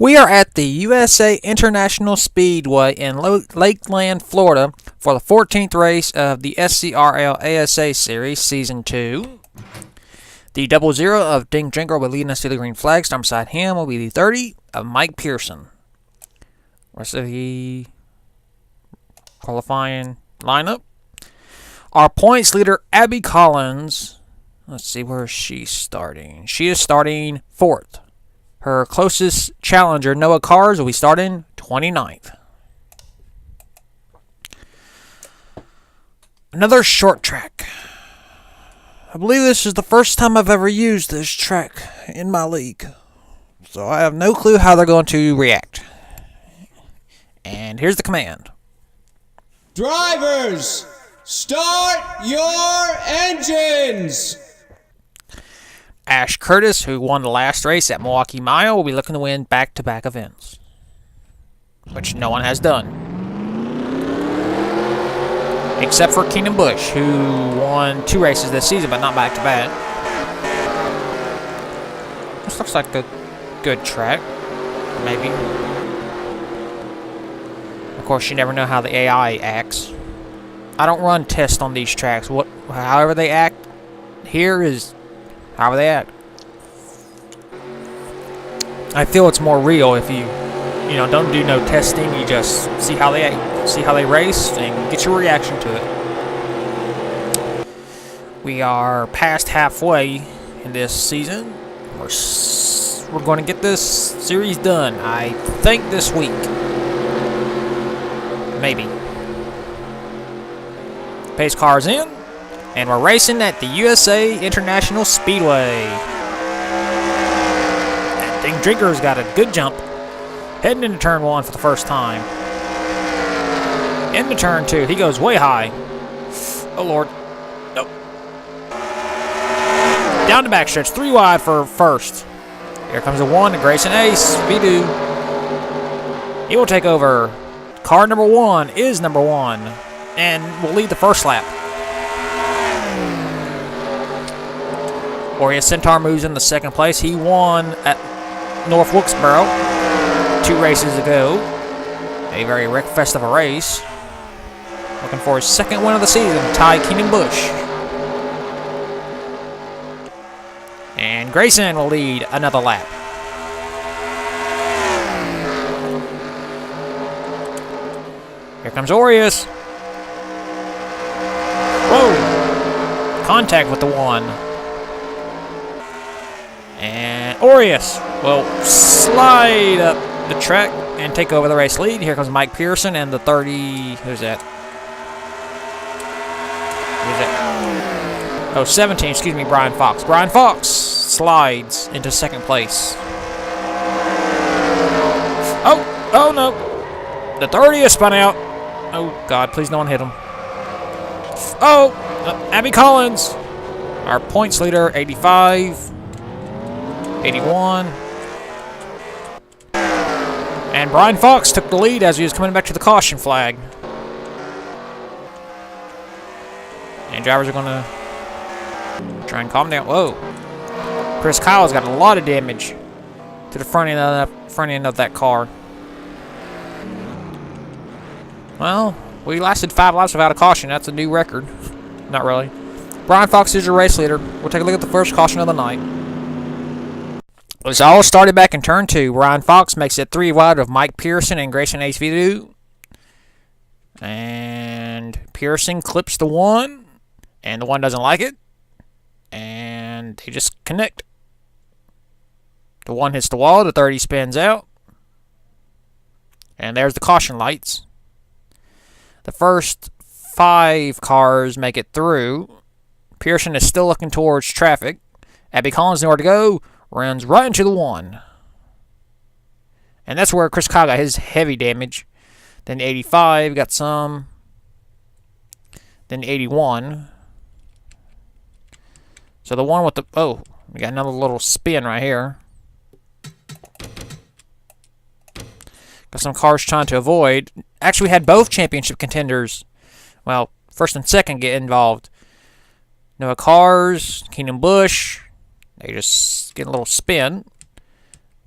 We are at the USA International Speedway in Lakeland, Florida for the 14th race of the SCRL ASA Series Season 2. The 00 of Ding Drinker will be leading us to the green flag. Starting beside him will be the 30 of Mike Pearson. Rest of the qualifying lineup. Our points leader, Abby Collins. Let's see, where is she starting? She is starting 4th. Her closest challenger, Noah Cars, will be starting 29th. Another short track. I believe this is the first time I've ever used this track in my league. So I have no clue how they're going to react. And here's the command. Drivers, start your engines! Ash Curtis, who won the last race at Milwaukee Mile, will be looking to win back-to-back events, which no one has done. Except for Keenan Bush, who won 2 races this season, but not back-to-back. This looks like a good track, maybe. Of course, you never know how the AI acts. I don't run tests on these tracks. However they act here is however they act. I feel it's more real if you don't do no testing. You just see how they act, see how they race, and get your reaction to it. We are past halfway in this season. We're going to get this series done, I think, this week. Maybe. Pace car's in, and we're racing at the USA International Speedway. That Ding Drinker's got a good jump, heading into turn 1 for the first time. Into turn 2, he goes way high. Oh Lord, nope. Down the backstretch, 3 wide for first. Here comes the 1 to Grayson Ace, Vidu. He will take over. Car number 1 is number 1, and will lead the first lap. Orius Centaur moves in the second place. He won at North Wilkesboro 2 races ago. A very wreckfest of a race. Looking for his second win of the season, Ty Keenan Bush. And Grayson will lead another lap. Here comes Orius. Whoa! Contact with the 1. And Orius will slide up the track and take over the race lead. Here comes Mike Pearson and the 30. Who's that? Who's that? Oh, 17. Excuse me, Brian Fox. Brian Fox slides into second place. Oh no. The 30 is spun out. Oh, God, please no one hit him. Oh, Abby Collins, our points leader, 85, 81. And Brian Fox took the lead as he was coming back to the caution flag. And drivers are going to try and calm down. Whoa. Chris Kyle's got a lot of damage to the front end of that car. Well, we lasted 5 laps without a caution. That's a new record. Not really. Brian Fox is your race leader. We'll take a look at the first caution of the night. It's all started back in turn 2. Brian Fox makes it 3 wide of Mike Pearson and Grayson Ace Vidu. And Pearson clips the 1. And the 1 doesn't like it. And they just connect. The 1 hits the wall. The 30 spins out. And there's the caution lights. The first 5 cars make it through. Pearson is still looking towards traffic. Abby Collins, nowhere to go, runs right into the 1. And that's where Chris Kyle got his heavy damage. Then 85 got some. Then 81. So the 1 with the... Oh, we got another little spin right here. Got some cars trying to avoid. Actually, we had both championship contenders, well, first and second, get involved. Noah Cars, Keenan Bush, they just get a little spin.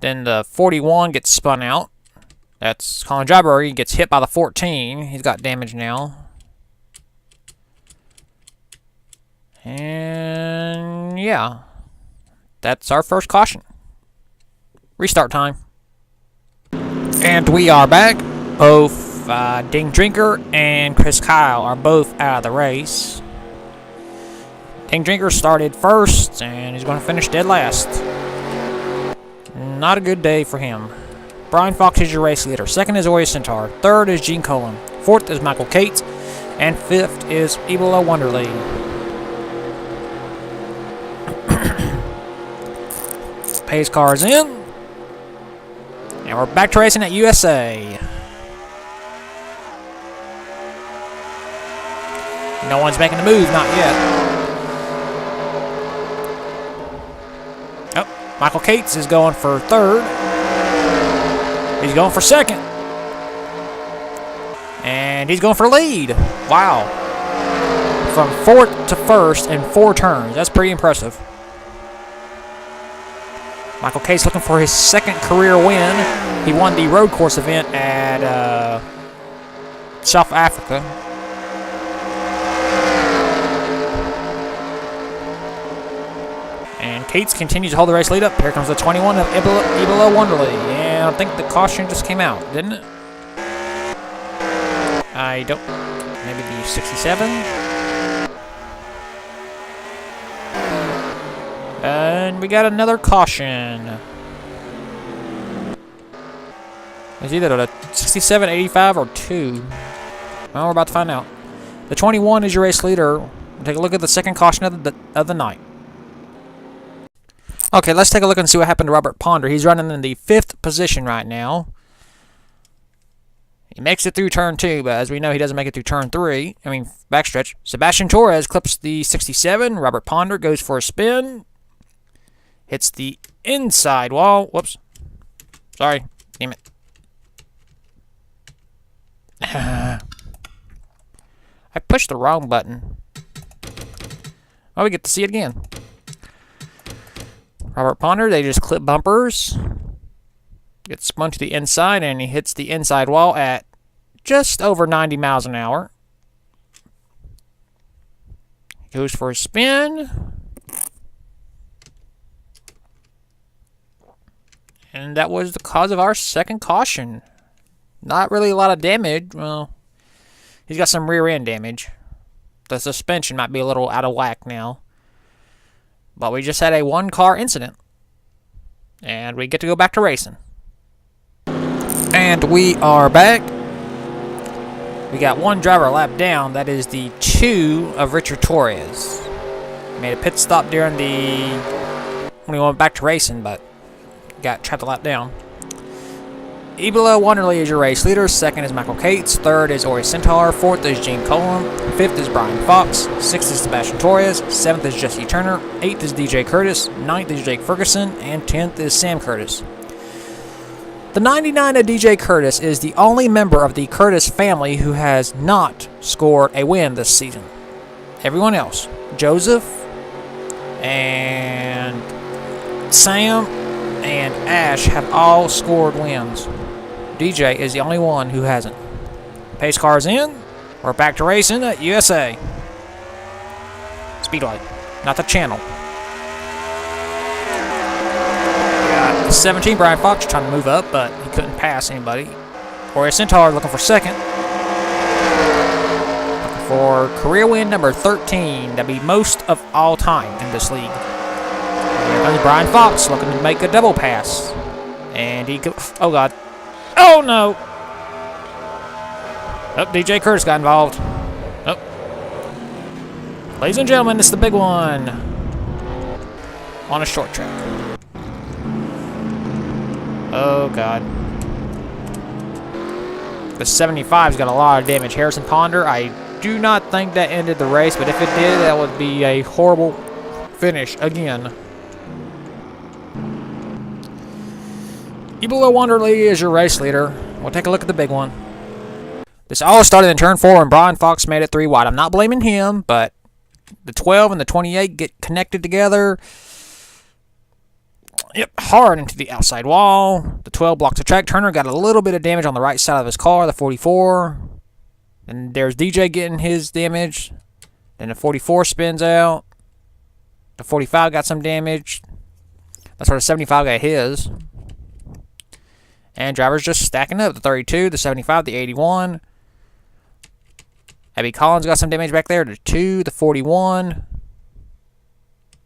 Then the 41 gets spun out. That's Colin Jabber. He gets hit by the 14. He's got damage now. And yeah, that's our first caution. Restart time. And we are back. Both Ding Drinker and Chris Kyle are both out of the race. Ding Drinker started first, and he's going to finish dead last. Not a good day for him. Brian Fox is your race leader. Second is Ori Centaur. Third is Gene Colan. Fourth is Michael Cates. And fifth is Ebola Wonderly. Pace car is in. And we're back to racing at USA. No one's making the move, not yet. Oh, Michael Cates is going for third. He's going for second. And he's going for lead. Wow. From fourth to first in 4 turns. That's pretty impressive. Michael Cates looking for his second career win. He won the road course event at South Africa. And Cates continues to hold the race lead up. Here comes the 21 of Ebola Wonderly. And I think the caution just came out, didn't it? I don't. Maybe the 67? And we got another caution. It's either a 67, 85, or 2. Well, we're about to find out. The 21 is your race leader. We'll take a look at the second caution of the night. Okay, let's take a look and see what happened to Robert Ponder. He's running in the 5th position right now. He makes it through turn 2, but as we know, he doesn't make it through turn 3. I mean, backstretch. Sebastian Torres clips the 67. Robert Ponder goes for a spin. Hits the inside wall. Whoops. Sorry. Damn it. I pushed the wrong button. Oh, we get to see it again. Robert Ponder, they just clip bumpers. Gets spun to the inside, and he hits the inside wall at just over 90 miles an hour. Goes for a spin. And that was the cause of our second caution. Not really a lot of damage. Well, he's got some rear end damage. The suspension might be a little out of whack now. But we just had a 1-car incident. And we get to go back to racing. And we are back. We got 1 driver lap down. That is the 2 of Richard Torres. He made a pit stop during when we went back to racing, but got trapped a lap down. Ebola Wonderly is your race leader. Second is Michael Cates. Third is Ori Centaur. Fourth is Gene Colan. Fifth is Brian Fox. Sixth is Sebastian Torres. Seventh is Jesse Turner. Eighth is DJ Curtis. Ninth is Jake Ferguson. And 10th is Sam Curtis. The 99 of DJ Curtis is the only member of the Curtis family who has not scored a win this season. Everyone else, Joseph and Sam and Ash, have all scored wins. DJ is the only one who hasn't. Pace car's in. We're back to racing at USA. Speedway, not the channel. Got 17, Brian Fox trying to move up, but he couldn't pass anybody. Ori Centaur looking for second. Looking for career win number 13. That'd be most of all time in this league. Here comes Brian Fox looking to make a double pass. And he goes, oh God. Oh no! Oh, DJ Curtis got involved. Oh. Ladies and gentlemen, this is the big one. On a short track. Oh God. The 75's got a lot of damage. Harrison Ponder, I do not think that ended the race, but if it did, that would be a horrible finish again. Ebola Wonderly is your race leader. We'll take a look at the big one. This all started in turn 4 and Brian Fox made it 3 wide. I'm not blaming him, but the 12 and the 28 get connected together. Yep, hard into the outside wall. The 12 blocks the track. Turner got a little bit of damage on the right side of his car, the 44. And there's DJ getting his damage. Then the 44 spins out. The 45 got some damage. That's where the 75 got his. And drivers just stacking up. The 32, the 75, the 81. Abby Collins got some damage back there. The 2, the 41.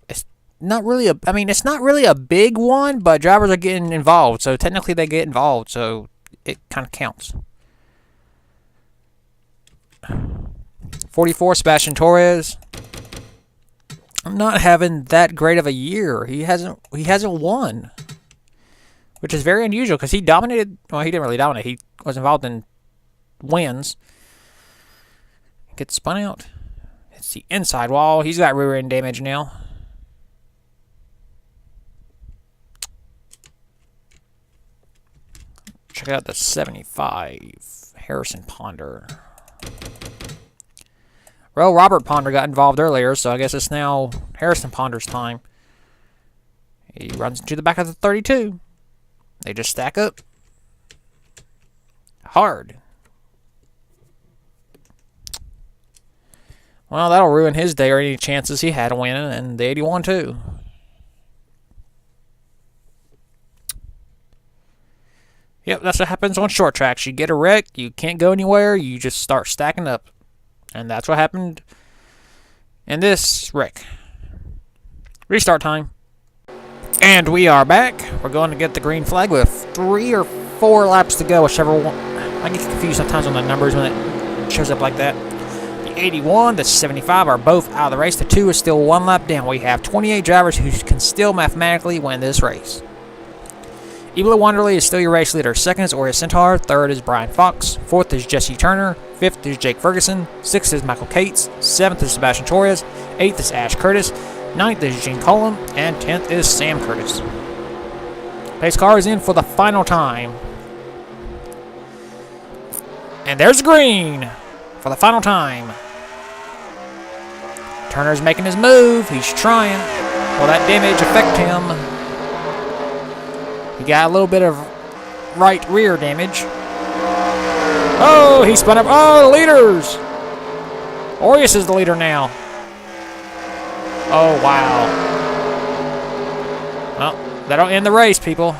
It's not really it's not really a big one, but drivers are getting involved. So technically they get involved. So it kind of counts. 44, Sebastian Torres. I'm not having that great of a year. He hasn't won, which is very unusual because he dominated. Well, he didn't really dominate. He was involved in wins. Gets spun out. It's the inside wall. He's got rear end damage now. Check out the 75, Harrison Ponder. Well, Robert Ponder got involved earlier, so I guess it's now Harrison Ponder's time. He runs into the back of the 32. They just stack up. Hard. Well, that'll ruin his day or any chances he had of winning, and the 81 too. Yep, that's what happens on short tracks. You get a wreck, you can't go anywhere, you just start stacking up. And that's what happened in this wreck. Restart time. And we are back. We're going to get the green flag with 3 or 4 laps to go, whichever one. I get confused sometimes on the numbers when it shows up like that. The 81, the 75 are both out of the race. The 2 is still 1 lap down. We have 28 drivers who can still mathematically win this race. Evil Wanderley is still your race leader. 2nd is Orius Centaur. 3rd is Brian Fox. 4th is Jesse Turner. 5th is Jake Ferguson. 6th is Michael Cates. 7th is Sebastian Torres. 8th is Ash Curtis. 9th is Gene Cullum. And 10th is Sam Curtis. Pace car is in for the final time. And there's green for the final time. Turner's making his move. He's trying. Will that damage affect him? He got a little bit of right rear damage. Oh, he spun up. Oh, the leaders. Orius is the leader now. Oh, wow. Well, that'll end the race, people.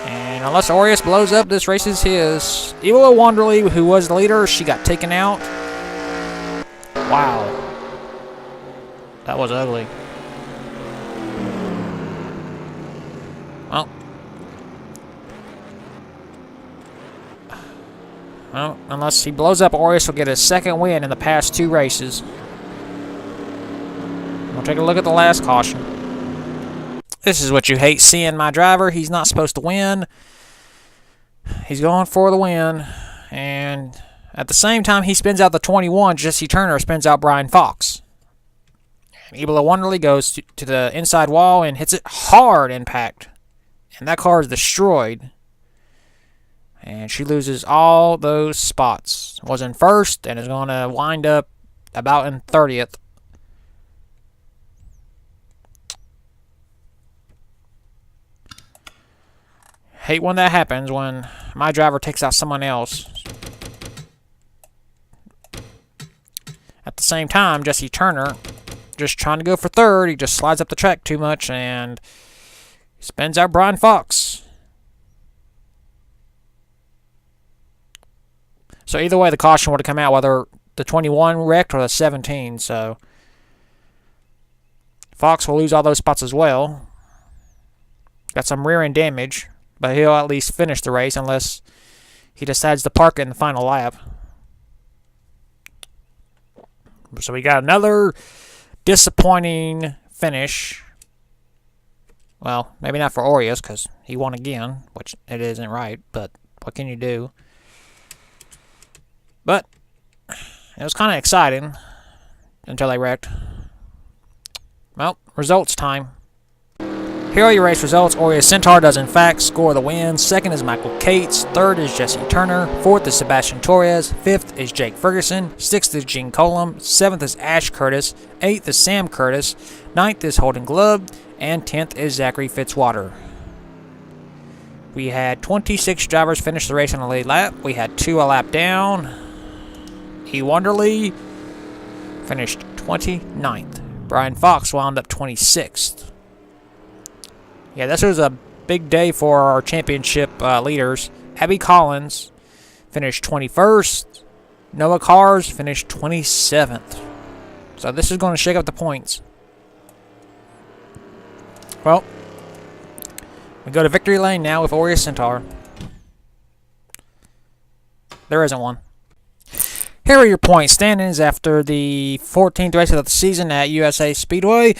And unless Orius blows up, this race is his. Evil Wanderley, who was the leader, she got taken out. Wow. That was ugly. Well, unless he blows up, Orius will get his 2nd win in the past 2 races. We'll take a look at the last caution. This is what you hate seeing my driver. He's not supposed to win. He's going for the win. And at the same time, he spins out the 21. Jesse Turner spins out Brian Fox. And Ebola Wonderly goes to the inside wall and hits it hard impact. And that car is destroyed. And she loses all those spots. Was in 1st and is going to wind up about in 30th. Hate when that happens, when my driver takes out someone else. At the same time, Jesse Turner, just trying to go for 3rd. He just slides up the track too much and spins out Brian Fox. So either way, the caution would have come out, whether the 21 wrecked or the 17. So Fox will lose all those spots as well. Got some rear end damage, but he'll at least finish the race unless he decides to park it in the final lap. So we got another disappointing finish. Well, maybe not for Orius because he won again, which it isn't right, but what can you do? But it was kind of exciting until they wrecked. Well, results time. Here are your race results. Orius Centaur does in fact score the win. 2nd is Michael Cates. 3rd is Jesse Turner. 4th is Sebastian Torres. 5th is Jake Ferguson. 6th is Gene Cullum. 7th is Ash Curtis. 8th is Sam Curtis. 9th is Holden Glove, and 10th is Zachary Fitzwater. We had 26 drivers finish the race on the lead lap. We had 2 a lap down. E. Wonderly finished 29th. Brian Fox wound up 26th. Yeah, this was a big day for our championship leaders. Abby Collins finished 21st. Noah Cars finished 27th. So this is going to shake up the points. Well, we go to victory lane now with Aureus Centaur. There isn't one. Here are your point standings after the 14th race of the season at USA Speedway.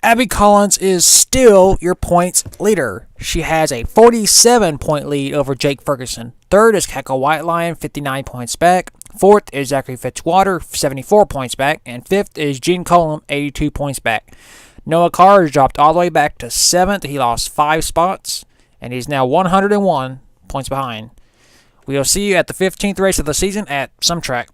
Abby Collins is still your points leader. She has a 47-point lead over Jake Ferguson. 3rd is Keka White Lion, 59 points back. 4th is Zachary Fitzwater, 74 points back. And 5th is Gene Colum, 82 points back. Noah Cars dropped all the way back to 7th. He lost 5 spots, and he's now 101 points behind. We'll see you at the 15th race of the season at some track.